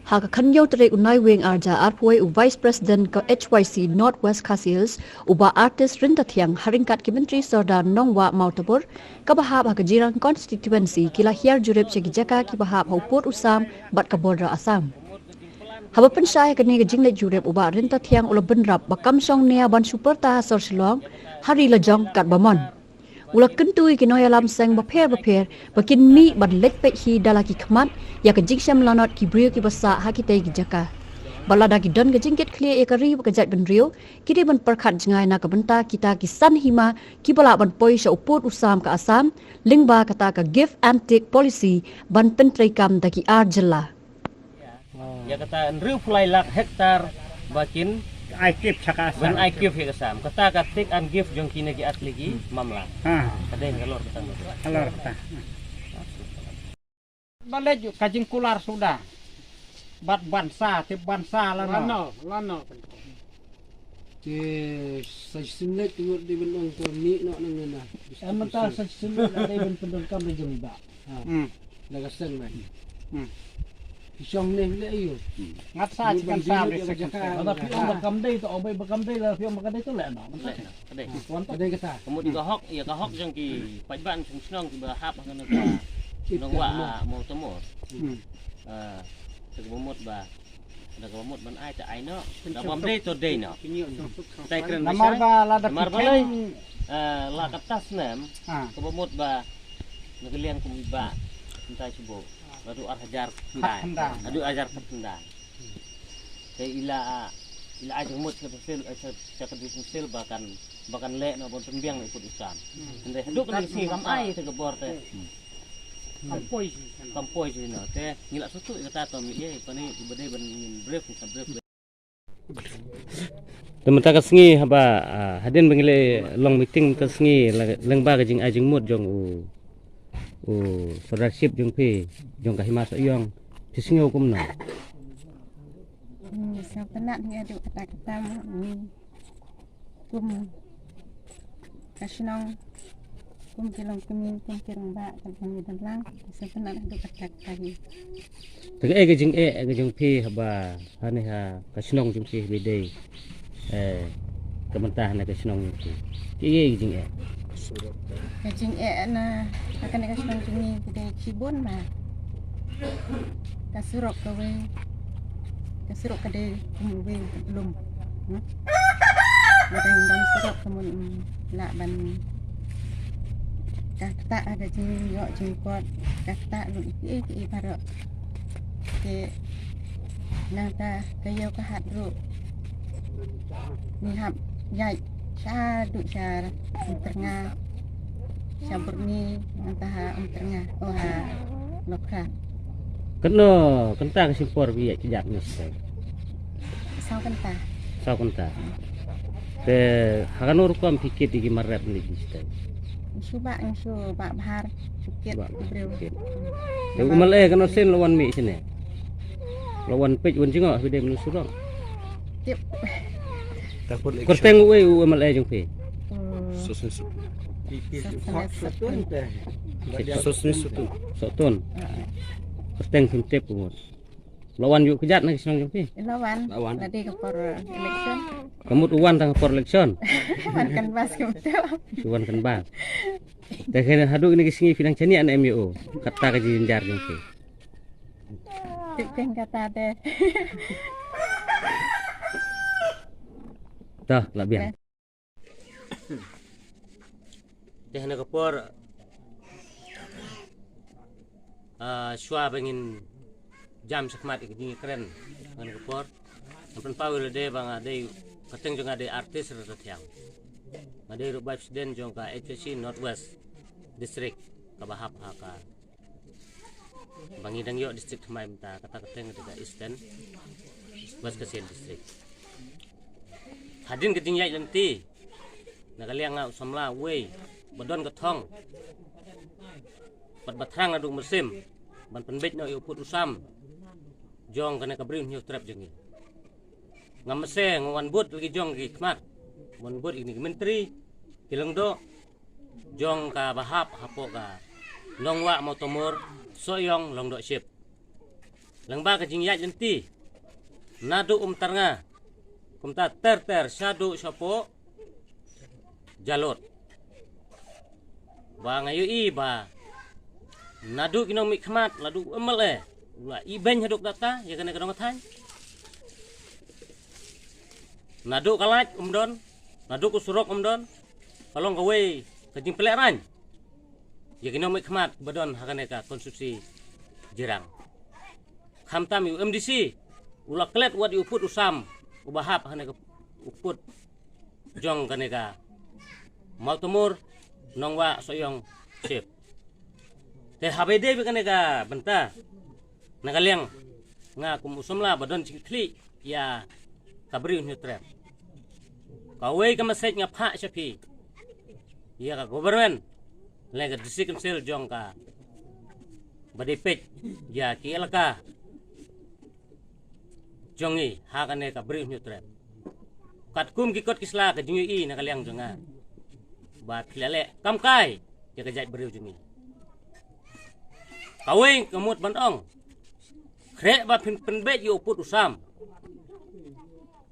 Haka kanyo tere unai wing arja arpoi u Vice President ka HYC Northwest Casiles uba artist rinta thiang haringkat ki Menteri Sardar Nongwa Mautabur kabahap haka jirang constituency kila hiar jurip segi jaka ki bahap hauput usam bat kabodra Assam. Haba pensai kani ke jingle jurip uba rinta thiang ula benrap bakam song nia ban superta sor silong hari lajong kat bamon. Ula kentui ki noya lam seng baper bakin mi bad lek pe hi dalaki khmat ya ke jingsam lanot ki brio ki basa hakite ki jaka. Balada ki don ke jingket clear ekari ke jat ben rio kiri ban perkhat jengai na ke benta kita ki san hima ki bala ban poi sha uput usam ke Assam lingba kata ke give and take policy ban pentrai kam daki arjela. Ya kata riu pulai lak hektar bakin I keep Chakasam. ban I give ke Assam kata ka take and give jong kini ki asli ki mamla. Kadai ngalor kata. Halo kata. Balai kajing kular sudah. Bat bansa, tip bansa lano. Ke sajsinet tengok di benong tu ni nak nangana. Amata sajsinet ada ben pendongkam di jemba. Laga sen mai. Isong ni le ayo. Ngat sa chikan sa be Ada pion bakam dai tu obai bakam dai la pion bakam dai tu le no. Kadai. Ada kata. Kemud ka hok ya ka hok jong ki pajban sung snong ki bahap ngana ka. Nongwa mau temur. Tegumut ba. Ada kumut ban ai ta ai no. Da bam dei to dei no. Tai kren Namar ba lada Namar balai. La katas nem. Kumut ba. Nagalian kum ba. Entai subo. Adu hajar kendang. Adu ajar kendang. Kay ila ajeng mut ke sil sa sil bahkan le no bon tembiang ikut usam. Ende heduk ni sini kam ai te gebor te. Kampoi sini no te ngila sutu kata to mi ye pani ibade ban brief sa brief. Temen ta kasengi haba hadin bengile long meeting kasengi lengba ka jing ajeng mut jong saudara jong pe jong kahima sayong disingo kumna. Sa penat ni aduk kata-kata ni kum kasinong kum kilong kumin kum kirang ba kan dalang sa penat aduk kata-kata ni. Taga ke jong pe haba hani ha kasinong jong pe bede kementah na kasinong jong pe. Ke jing Kajing na akan kasinong kini kita cibun ba. Kasurok kawe kasirok kade kumwe belum ada yang sirok kemun la ban kata ada jing yo jingkot kata lu iki parok ke nata kayo kahat ru ni hab yai sha du sha tengah saburni antah tengah ha lokha kena kentang simpor biya kijak ni sai. Sao kentah. Sao kentah. Te haganur kam pikit iki marap ni sai. Suba bahar sukit breu. Te umal kana sen lawan mi sini. Lawan pej wan jingo bide menu surang. Tip. Korteng we umal jong pe. Sosun su. Sotun. Korteng fintep umur. Lawan yuk kejat nak senang jong pe. Lawan. Tadi ke por election. Kamu uwan tang por election. Wan kan bas kemudian. Uwan kan bas. Dah kena hadu ini kesingi pinang cani an MUO. Kata kaji jenjar jong pe. Tikeng kata deh. Dah lah biar. Dah nak por. Shua bengin jam sekmat iki keren ngan kepor nampen pawil de bang ade kateng jong ade artis rata tiang ade ru Vice President jong ka HC Northwest District kabahap ka bangidang yo district mai minta kata kateng de Eastern West Kasian District hadin keting yai lenti nakaliang ngau samla we badon ketong batrang aduk musim ban penbet no uput usam jong kana kabrin hiu trap jengi ngamese ngawan but lagi jong ki kmat mon but ini menteri kilang do jong ka bahap hapo ka longwa motomor soyong long do ship Langba ka jingyat jenti. Nadu ternga. Kumta ter syadu syapo jalot. Ba ngayu ba. Nadu kino mikmat ladu amal Ula iben haduk data ya kena kadang katany. Nadu kalat umdon, nadu kusurok umdon. Kalong kawe kajing peleran. Ya kena mikmat badon hakane ka konsumsi jirang. Khamtam UMDC ula klet wat uput usam ubahap hakane ka uput jong kane ka mau tumur nongwa soyong sip. Teh habede kane ka benta Nagaliang nga kumusumla badon cikli ya kabri nutrep. Kawai kamasait nga pa siya ya ka government lega district council jong ka badipit ya kielaka jongi hakane kabri nutrep. Katkum kikot kisla ka jingi nagaliang jonga. Ba kilale kamkai ya kajait beriu jongi. Kawai kamut bandong Krek ba penbet yu uput usam.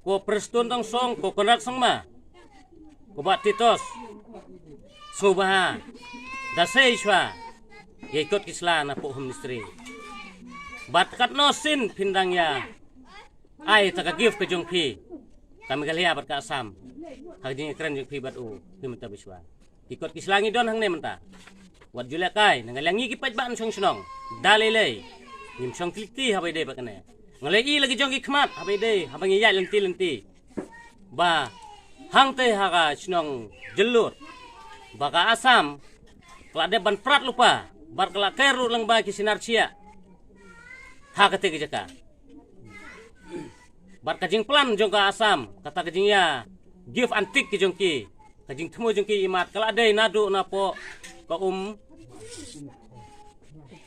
Ko prestun tong song ko konak sang ma. Ko bat titos. Subaha. Dasai shwa. Ye ikut kisla na po home ministry. Bat kat no sin pindang ya. Ai taka give ke jong pi. Kami kalia bat ka asam. Haging keren jong pi bat u. Pi menta biswa. Ikut kisla ngidon hang ne menta. Wat jule kai nangalangi kipat ban song senong. Dalilei. Nim song kliti habai de bakane. Ngalai lagi jong ikmat habai de habang iya lenti. Ba hang te haga sinong jelur. Baka asam klade ban prat lupa. Bar kala keru lang ba kisinar cia. Haga te jaka. Bar kajing plan jong ka asam kata kajing ya give antik ke jong ki. Kajing temu jong ki imat kala de nadu napo ka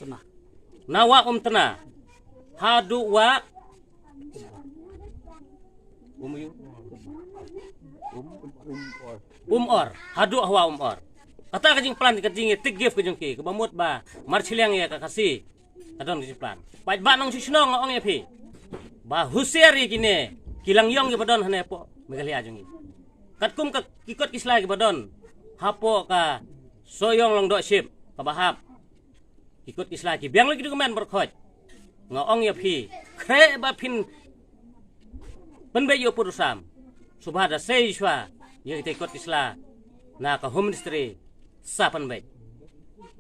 tenah. Nawa tena hadu wa or hadu hawa or kata kajing plan kajing tik give kajing ki kebamut ba marchiliang ya kakasi kadon kajing plan pai ba nong sisnong ong ya pi ba husiari kine kilang yong ke badon hane po megali ajungi katkum ka kikot kislai ke badon hapo ka soyong long dok ship kabahap ikut islaki biang lagi dokumen berkhoj ngong ya pi kre ba pin penbe yo purusam subhada seishwa ye ikut isla na ka home ministry sapan baik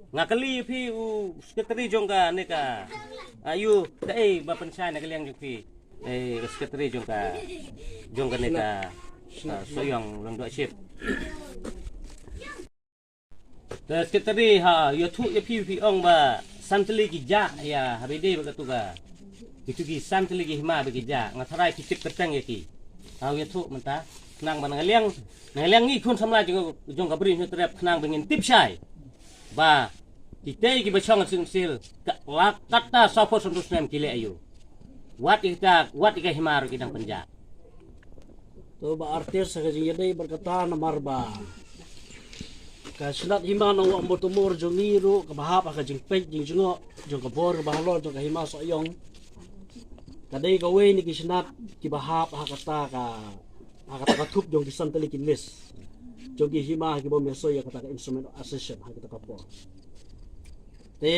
ngakali pi u sekretari jongka neka ayu dai ba pensai na kaliang pi sekretari jongka neka soyong long dok ship sekretari ha yotu ya pi ong ba santli ki ja ya habide ba katuga itu ki santli ki hima ba ki ja ngatharai ki cip keteng ya ki ha yotu menta nang ban ngaliang ni kun samla jong kabri ni terap nang bengin tip sai ba kita ki ba chong sil kata safo suntus nem kile ayu wat ika himar kidang penja to ba artis sa kajiyadai berkata namar ba kasinat hima nang wa motumur jong niru kabahap ka jing pek jing jungo jong kabor kabahalo jong kahima so yong kadai gawe ni kisinat kibahap hakata ka tup jong kisantali kinlis jong ki hima ki bom meso ya kata instrument accession hakata kapo te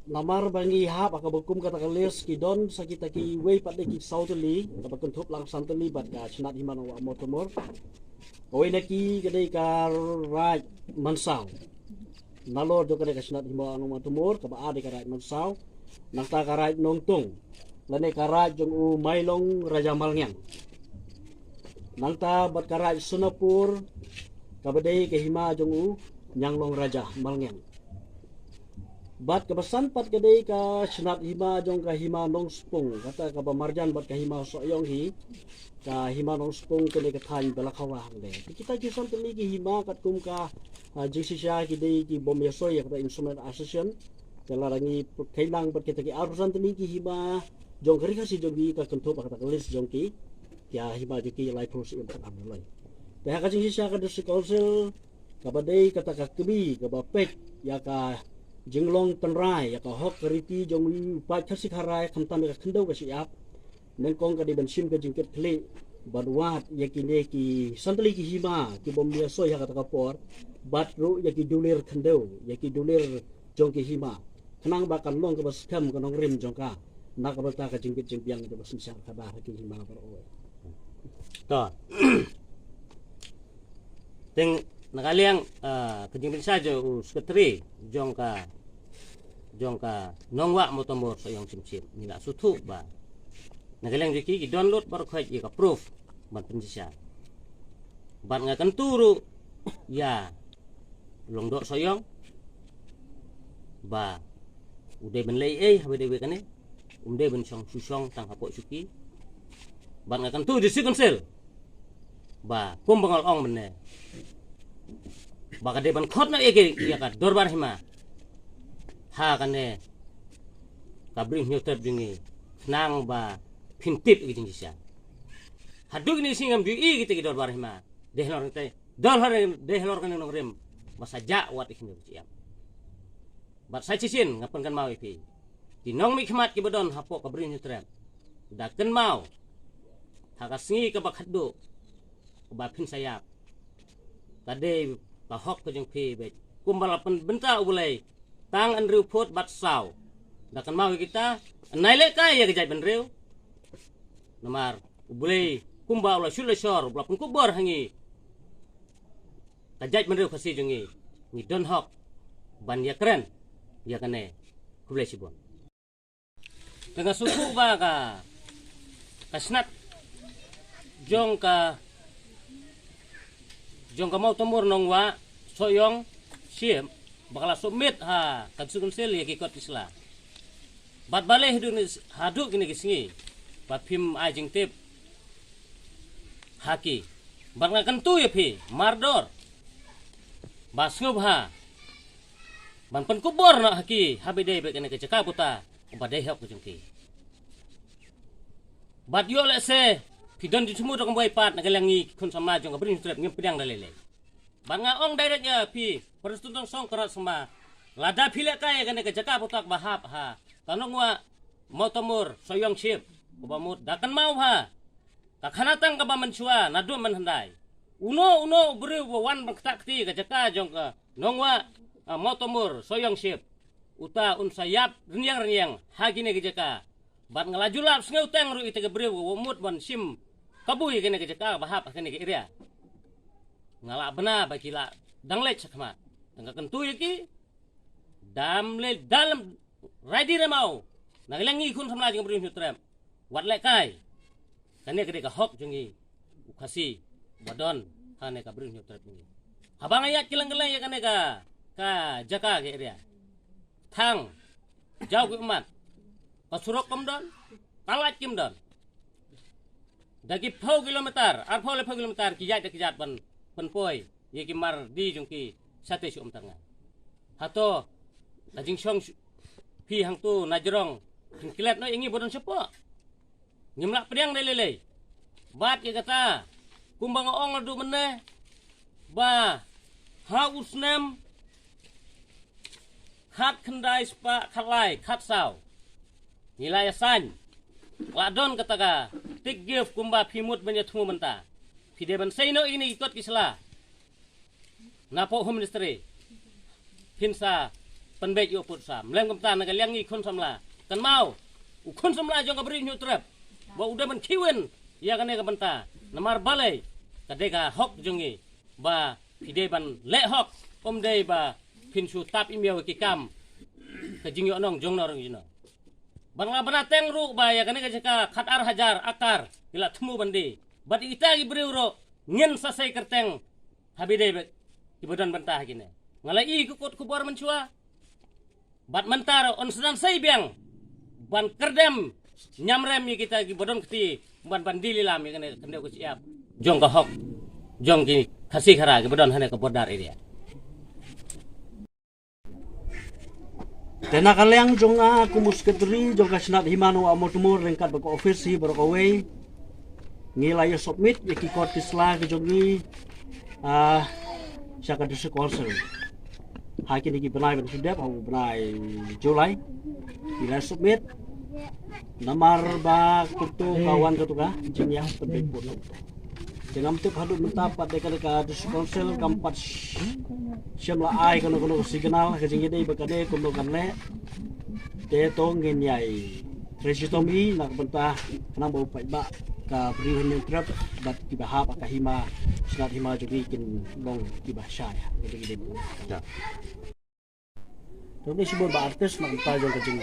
namar bangi hap ka bukum kata kalis ki don sa kita ki we pat ki sautali kapag tup lang santali bat ka sinat hima nang wa motumur Oy naki kadai ka right mansaw. Nalor do kadai kasinat himo anong matumor kaba ade ka right mansaw. Nangta ka right nongtung. Lane ka right jong u mailong Raja Malngyang. Nangta bat ka right Sunapur kabadai ka hima jong u Nyanglong Raja Malngyang. Bat kabasan pat kadai ka sinat hima jong ka hima nong spung kata ka marjan bat ka hima soyong hi ka hima nong spung kene ka than balakawa hangde kita kisan teligi hima kat kum ka jisi sya ki dei ki bom yaso ya kata instrument association kala rangi kailang bat kita ki arusan teligi hima jong kari kasi jong ka kentu pa kata kelis jong ki ya hima ki lai pros im kat amlai ta ka jisi sya ka district council ka badai kata ka kebi ka bapek ya ka jinglong penrai ya ka hok keriti jong wi upai khasi kharai khamtam ka khandau ka siap nen kong ka di bensim ka jingket kle barwat ya ki ne ki santli ki hima ki bom dia so ya ka por bat ru ya ki dulir khandau ya ki dulir jong ki hima khnang ba kan long ka bas kham ka nong rim jong ka nak ba ta ka jingket jingpiang ka bas sia ka ba ki hima bar o to teng nakaliang kejingpin saja sekretari jongka nongwa motomor so yang sim nila sutu ba nakaliang jiki ki download baru kait ya proof ban penjisa ban ngakan turu ya longdok soyong ba udah benlei habe dewe kane ben song susong tang hapok suki ban ngakan tu di sikonsel ba kum bangal ong mene baka deban khot na ege ya ka dorbar hima ha kane kabring nyotet dingi nang ba pintip igi jingisa hadug ni singam du i gitu dorbar hima dehlor te dehlor kan nong rem masa ja wat ikni ciam bat sa cisin ngapan kan mau ipi di nong mikmat ki bodon hapo kabring nyotrem da ken mau hagasngi ka bakhaddo ba pin sayap tade bahok ke jeng pi be kumbalapan benta ulai tang an riu pot bat saw dakan mau kita naile kai ya gejai benriu nomar ulai kumba ulai shul shor ulapun kubor hangi kajai benriu khasi jungi ni don hok ban ya keren ya kane kulai sibon dengan suku ba ka kasnat jongka mau tomor nongwa soyong siem bakal submit ha katsukun sel ya kikot isla bat bale haduk ini kisingi bat pim ajing tip haki bat ngakan tu ya pi mardor basngub ha ban pen kubor na haki habide be kene keceka puta badai hok kujungki bat yo le se pidon di semua dong boy pat nagalangi kun sama jong kabrin trap ngem pedang dalele banga ong directnya pi perstuntong song kerat sama lada pile kaya kene ke jaka putak bahap ha tanong wa motomur soyong ship kubamut dakan mau ha takhanatang ka ba mansua nadu man handai uno beri wan baktakti ke jaka jong ka nongwa motomur soyong ship uta unsayap renyang hagine ke jaka bat ngelaju lap sengau teng ru ite ke beri womut ban sim kabui kene ke jaka bahap kene ke area ngala bena bagi la danglet sakmat tangga kentu yaki damle dalam ready remau naglangi kun samla jeng beri nutrem wat le kai kene ke hok jungi ukasi badon kane ka beri nutrem ini habang ayat kilang-kilang ya kane ka jaka ke area thang jauh ke umat pasurok komdon talat kimdon dagi pau kilometer arpau le pau kilometer kijat penpoi ye kimar di jungki sate su tanga hato najing song pi hang tu najrong kilat no ingi bodon sepo ngimlak pedang lele bat ye kata kumbang ong adu meneh ba hausnem khat kendai spa khalai khat saw nilai san ladon kataga tik give kumba pimut banya thumu menta pide ban saino ini ikut kisla napo home ministry hinsa penbek yo putsa mlem kamta nagaliang ikon samla kan mau ukon samla jong kabri nyutrap ba udah ban kiwen ya kane ka benta namar balai kadeka hok jongi ba pide ban le hok omdei ba pinsu tap imyaw kikam kajing yo nong jong norong jino bangla banateng ru ba ya kane ka khat ar hajar akar ila thumu bandi bat ita gi breuro ngen sasai kerteng habide ibadan bentah gini ngalai ikut kubor mencua bat mentar on sedang sai biang ban kerdem nyamrem ni kita gi bodon keti ban bandili lam ya kane kende ku siap jong ka hok jong ki kasih khara gi bodon hane ka bodar area tena kaliang jong kumus ketri jong ka snat himanu amotumur lengkat bako office hi baro away ngilay submit yaki kot kisla ke jongi siya ka disu konser Hakin ini benai ben sudah mau benai Julai. Bila submit namar ba kutu kawan ketuka jing yang penting pun. Jangan tu hadut mendapat dekat konsel kampat siam la ai kono signal ke jing ini bekade kono kan le. Te tong ngin yai. Resitomi nak bentah kenang bau pai ba ka berihan yang trap bat kibahap kahima senat hima juga kin long kibah syaya gede ya. Tapi sebut ba artis nak bentah jong kajing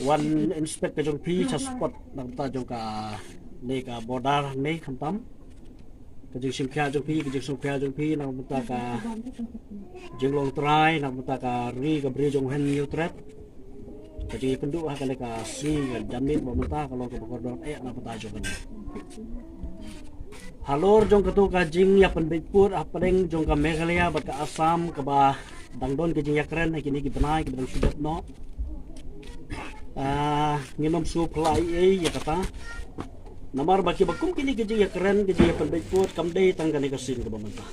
one inspect kajong pi spot nak bentah jong ka ne ka bodar ne khantam kajing simkha jong pi kajing simkha jong pi nak bentah ka jeng long try nak bentah ka ri ka beri jong hen new trap jadi penduk kalau kasih jamin pemerintah kalau ke Bogor nak petajo kan. Halor jong ketu kajing ya penbikpur apaleng jong ke Meghalaya bat ke Assam ke bah dangdon kajing ya keren kini kita naik kita sudah no. Nginom sup lai ya kata. Namar baki bakum kini kajing ya keren kajing ya penbikpur kamdei tangga kasin ke pemerintah.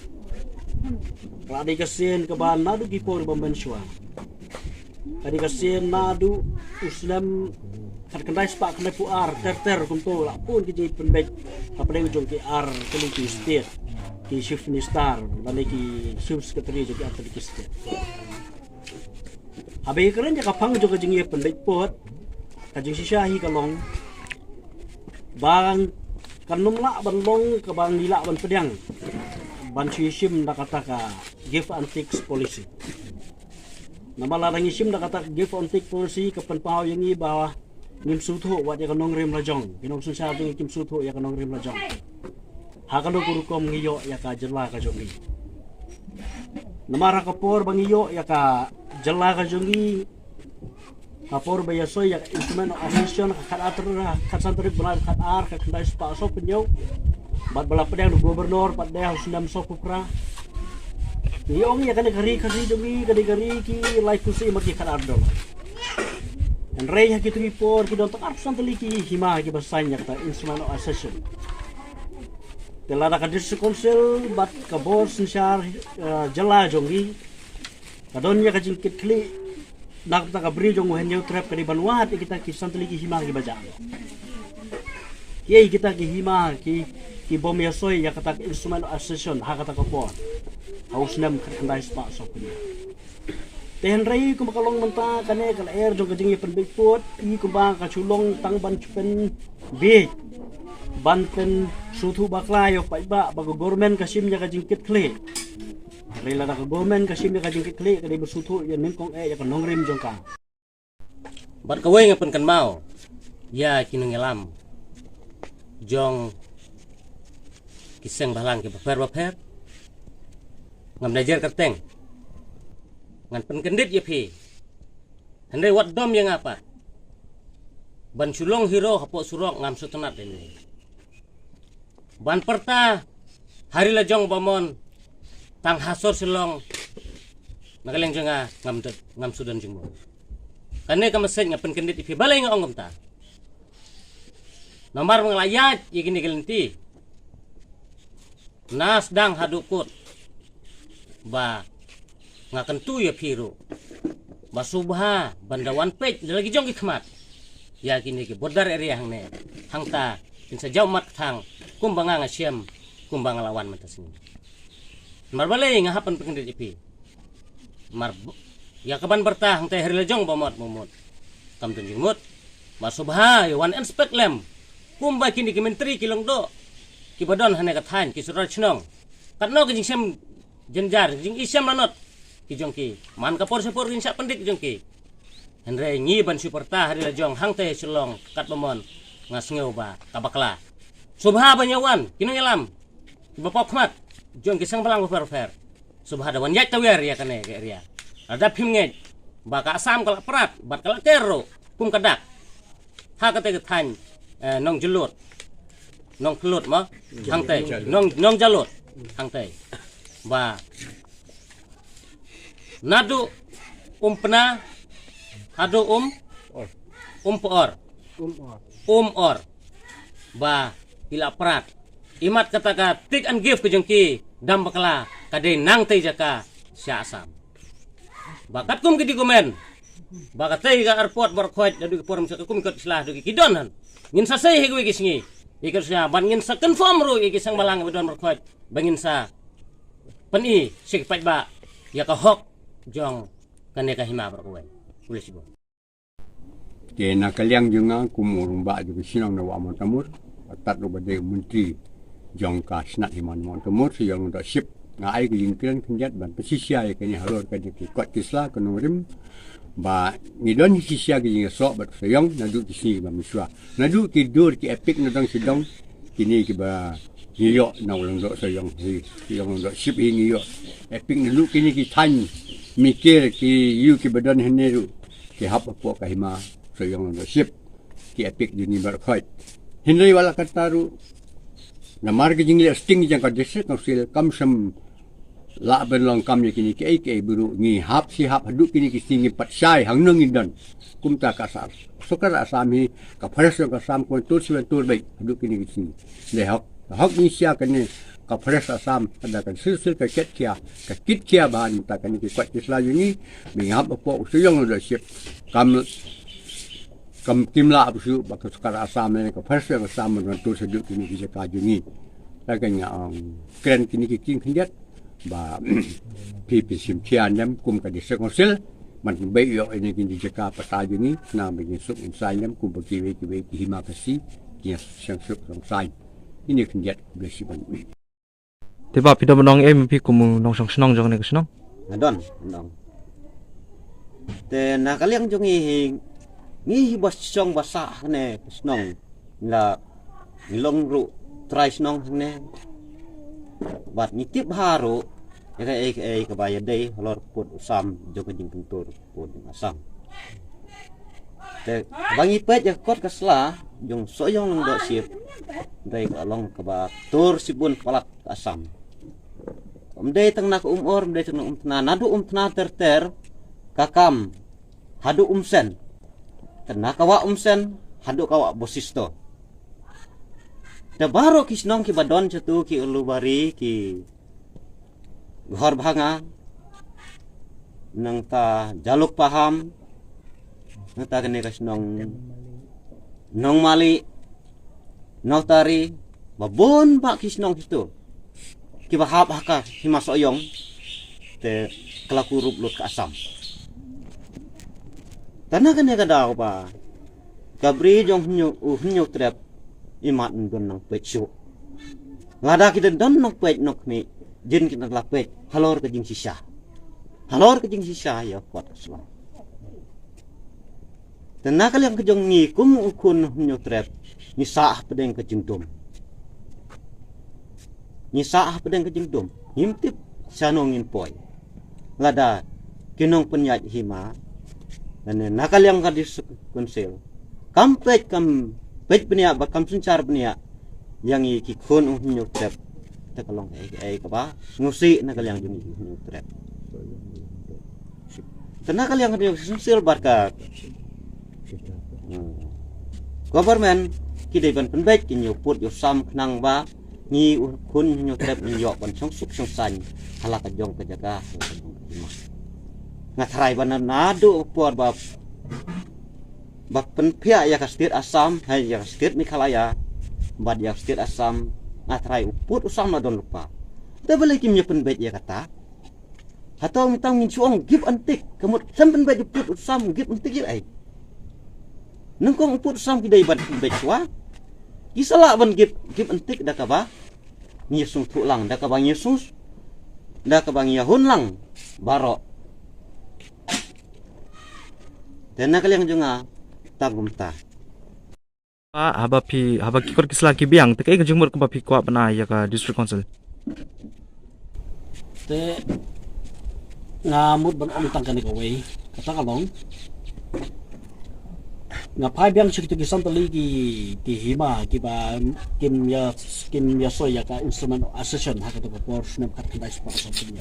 Radi kasin ke bah nadu kipor pembensuan. Kadi kasin nadu uslam terkendai sepak kena puar ter kunto lah pun kiji penbek apa yang jong ki ar kelu ki state ki shift minister lalu ki shift secretary jadi apa di state. Abai keren jaka pang jong kajing ye penbek pot kajing sisyahi kalong bang kanum la banlong ke bang lila ban pedang ban shishim nakataka give antiques policy. Nama larang isim dah kata give on take policy ke penpau yang ini bahwa ngim sutu wat ya kanong rim lajong kinong susah tu ngim sutu ya kanong rim lajong hakano kurukom ngiyo ya ka jela ka jongi nama rakapor bangiyo ya ka jela ka jongi kapor bayaso ya instrument of action ka atur ka santri benar ka ar ka kendai spa so penyo bat bala pedang gubernur pat deh sundam so kupra Yong ya kali kari jongi kari ki life kusi maki kadar dong. Dan rey ha kitu report ki don tak arsan teliki hima ki basanya kata instrument of accession. Telah ada kadis konsel bat kabor sinsar jela jongi. Kadon ya kajing kit kli nak ta kabri jong hen yo trap kadi banwat kita ki san teliki hima ki baja. Yei kita ki hima ki bom ya soy ya kata instrument of accession ha kata kapor. Haus nam kendai spa sopnya. Tehen rai ku makalong menta kane kal air jong kajing ye penbik pot i ku bang kaculong tang ban pen be ban pen sutu bakla yo pai ba bago government kasim nya kajing kit kle. Rela da government kasim nya kajing kit kle kadi bersutu ya ning kong ya kanong rim jong ka. Bat kawai ngapen kan mau. Ya kinong ngelam. Jong kiseng balang ke baper ngam belajar kerteng ngan penkendit ya pi handai wat dom yang apa ban sulong hero hapok surok ngam sutenat ini ban perta hari lajong bamon tang hasor silong nakaleng jenga ngam sudan jengbo kane kamaseng ngam penkendit ipi balai ngom ta nomor mengelayat igini gelenti nas dang hadukut ba ngakan tu ya piru ba subha bandawan pej lagi jong ikmat ya kini ke bodar area hang ne hang ta pinsa jauh mat thang kumbanga ngasiam kumbanga lawan mata sini mar balai ngahapan pengendit ipi mar ya kaban bertah hang ta hari lejong ba mot kam tunjing mut ba subha ya wan inspect lem kumba kini ke menteri kilong do ki badon hane kathan ki surat chnong katno ke jingsem jenjar jing isyam manot ki jongki man kapor sepor rin sak pendik jongki henre ngi ban superta hari lajong hang teh selong kat bemon ngasngeu ba kabakla subha banyawan kino ngelam bapok kmat jongki sang balang fer subha dawan yak tawer ya kane ke area ada pimnge ba ka asam kala prat bat kala kero kum kadak ha kate kethan nong jelut nong kelut ma hang teh nong jalut hang teh ba nadu umpna hadu or ba ila prat imat kata ka tik and give ke jengki dam bakla kade nang tei jaka sya asam bakat kum kidi komen bakat tei ga airport berkhoit dadu por msa kum ikut islah du kidon han ngin sa sei hegu gisngi ikut sia ban ngin sa confirm ru ikisang balang bedon berkhoit bangin sa peni sik pai ba ya ka hok jong kane ka hima berkowen boleh sibo ke na kaliang junga kumurung ba ju sinong na wa mo tamur tat ro bade menteri jong ka snat himan mo tamur si yang da ship nga ai ke jingkren khenjat ban pesisia ke ni halor ka di kot kisla ko nurim ba ni don sisia ke jing so bat sayong na du kisi ba miswa na du ki dur ki epic na dang sidong kini ki ba niyo na ulang do sayong si yang do ship hi yo epic na lu kini ki tan mikir ki yu ki badan heneru ki hap po ka hima sayong do ship ki epic dini bar khoi hinri wala kataru na marga jing le sting jang ka district council kam sam la ben long kam ye kini ke buru ngi hap si hap hadu kini ki singi pat sai hang nang indan kum ta ka sar sokar asami ka phres ka sam ko tur si tur bai hadu kini ki singi le hok ni sia kani ka phres asam ada kan sil ka ket kia ka kit kia ban ta kani ki kwat isla yuni mi hap po usuyong lo sip kam timla abu bakal sokar asam ne ka phres ka sam no tur si kini ki ka yuni ta kanya kren kini ki king khinjat ba pipi sim kian nem kum ka district council man be yo ini kin jika pata juni na be suk insai nem kum ki we hima kasi ki sang suk sang sai ini kin jet be si ban tiba pido menong pi kum nong sang senong jong ne senong adon nong te na kaliang jong ngi bos song basa ne senong la ngilong ru try senong ne bat nitip haru ya ka bayar dei halor put usam jogo jing kuntur put asam te bangi pet ya kot kasla jong soyong lang do sip dei ka long ka ba tur sibun palak asam dei tang nak or dei tang tna nadu tna ter kakam hadu sen tna kawa sen hadu kawa bosisto te baro kisnong ki badon chatu ki ulubari ki ghor bhanga nang ta jaluk paham nang ta kene kasnong nong mali notari babon ba kisnong itu ki bahap haka hima soyong te kelaku rup lut ka asam tanah kene kada ba kabri jong nyu trap imat ndon nang pechu lada kita don nok pech nok mi jin kita lapet halor ke jing sisa ya kuat aslam tenakal yang kejong ni kum ukun nyutrep ni sah pedeng ke jingdum himtip sanongin poy lada kinong penyat hima dan nakal yang kadis konsil kampet kam pet penia bakam suncar penia yang iki kun nyutrep ta kalong ka ba ngusi na kalyang juni nyutrep tenakal yang kadis sunsil barka government kidai ban penbet kinyo put yo sam knang ba ni kun nyutrep yo ban song suk song san halaka jong kejaga ngatrai ban nadu por ba bak penpia ya kastir asam hai ya kastir Mikhalaya bad ya kastir asam atrai uput usam na don lupa da balik kim nyepen bet ya kata atau mitang min suang give antik kemut sampen bet uput usam give antik ya ai nengkong uput usam kidai ban bet wa kisala ban give antik da ka ba nyesung tulang da ka ba nyesung da ka ba nyahun lang baro dan nakal yang junga tagum ta haba kikor kisla ki biang te kai jumur ka pi kwa bana ya ka district council te ngamut ban om tangkan ka way kata kalong nga pai biang chik ki santali ki hima ki ba kim ya soya ka instrument association ha ka to por snap ka tinda spa something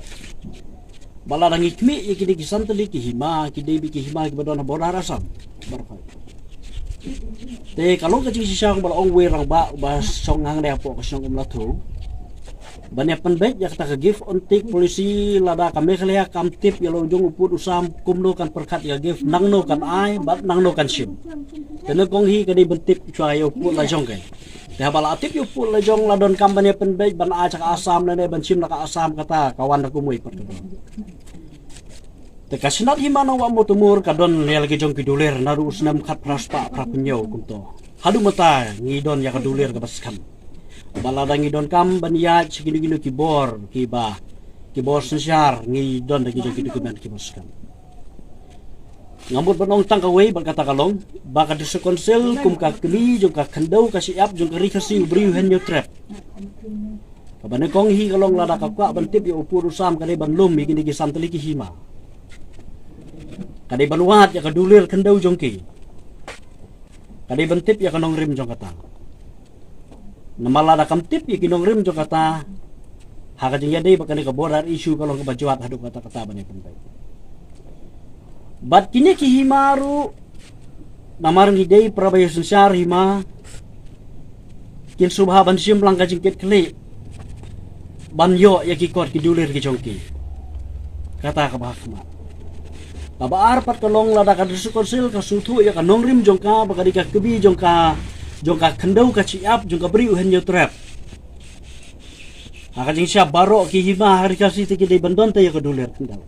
bala rangi kmi ki santali ki hima ki debi ki hima ki badona borarasam barfa te kalau ke sisa ko balong we rang ba song hang de po ko song umla thu banyak penbet ya kata give ontik polisi lada kami kelihatan kamtip ya lonjong uput usam kumno kan perkat ya give nangno kan ai bat nangno kan sim tena konghi kadi bentip cuai uput la jong kai dah bala atip uput la jong ladon kampanye penbet ban acak asam lene ban sim laka asam kata kawan aku mui pertu te kasinat himano wa motumur kadon ya lagi jong kiduler naru usnam khat praspa prapenyo kumto hadu mata ngidon ya kaduler ka baskam balada ngidon kam baniya sigino kibor kibor sensyar ngidon dagi jong dokumen kiboskan ngambut banong tangkawai berkata kalong baka desu konsel kum ka kli jong ka khandau ka siap jong ka rikasi ubri hen yo trap kabane kong hi kalong lada ka kwa bantip yo upur usam kade banlum igini ki santeli ki hima kade banuat ya kadulir khandau jong ki kade bantip ya kanong rim jong kata namala da kamtip ya kinong rim jong kata haka jeng yadai bakane ka borar isu kalong kebajuat hadu kata bane pentai bat kini ki himaru namar ngidei prabayo sensyar hima kin subha ban sim lang ka jingket kli ban yo ya ki kot ki dulir ki jongki kata ka bahkma baba arpat kalong lada ka desu konsil ka sutu ya kanong rim jongka bakadi ka kebi jongka khandau ka ciap jongka beri uhen yo trap haka jing siap baro ki hima hari kasi te ki dei bandon te ya kadulir khandau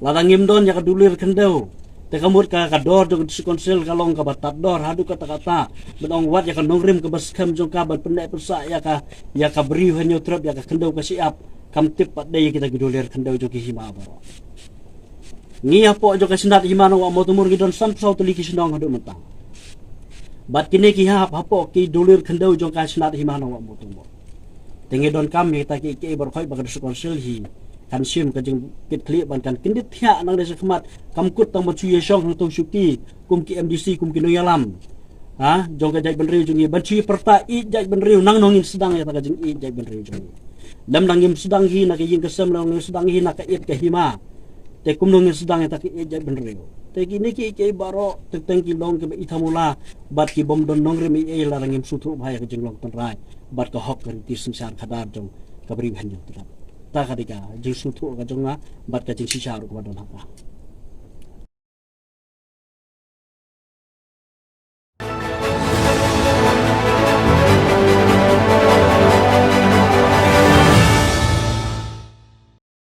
lada ngimdon ya kadulir khandau te kamut ka kador jong desu konsil kalong ka batat dor hadu kata benong wat ya kanong rim ka baskam jongka ban pendek persa ya ka beri uhen yo trap ya ka khandau ka ciap kam tip pat dei kita kadulir khandau jong ki hima baro ngi apo jo kasinat himano wa motumur gidon sam sau teli ki sinong hadu mentang bat kini ki hap hapo ki dulir khandau jong kasinat himano wa motumur tengi don kam kita ki bar khoi bagad konsil hi kan sim ka jeng kit kli ban kan kindit thia nang desa khmat kam kut tang chu ye song tu suki kum ki MDC kum ki no yalam ha jong ka jai ban riu jong ban chu perta i jai ban riu nang nongin sedang ya ta jeng i jai ban riu jong dam nangim sedang hi na ka jing kesem nang sedang hi na ka it ka hima te kumnong sedang eta ki ejai benreo te kini ki baro te tengki long ke ithamula bat ki bom don nong remi e larangim sutru bhaya ke jenglong tonrai bat ka hok ri ti sangsar khadar jong kabri bhanjo ta kadika jing sutru ka jonga bat ka jing sisar ko don hapa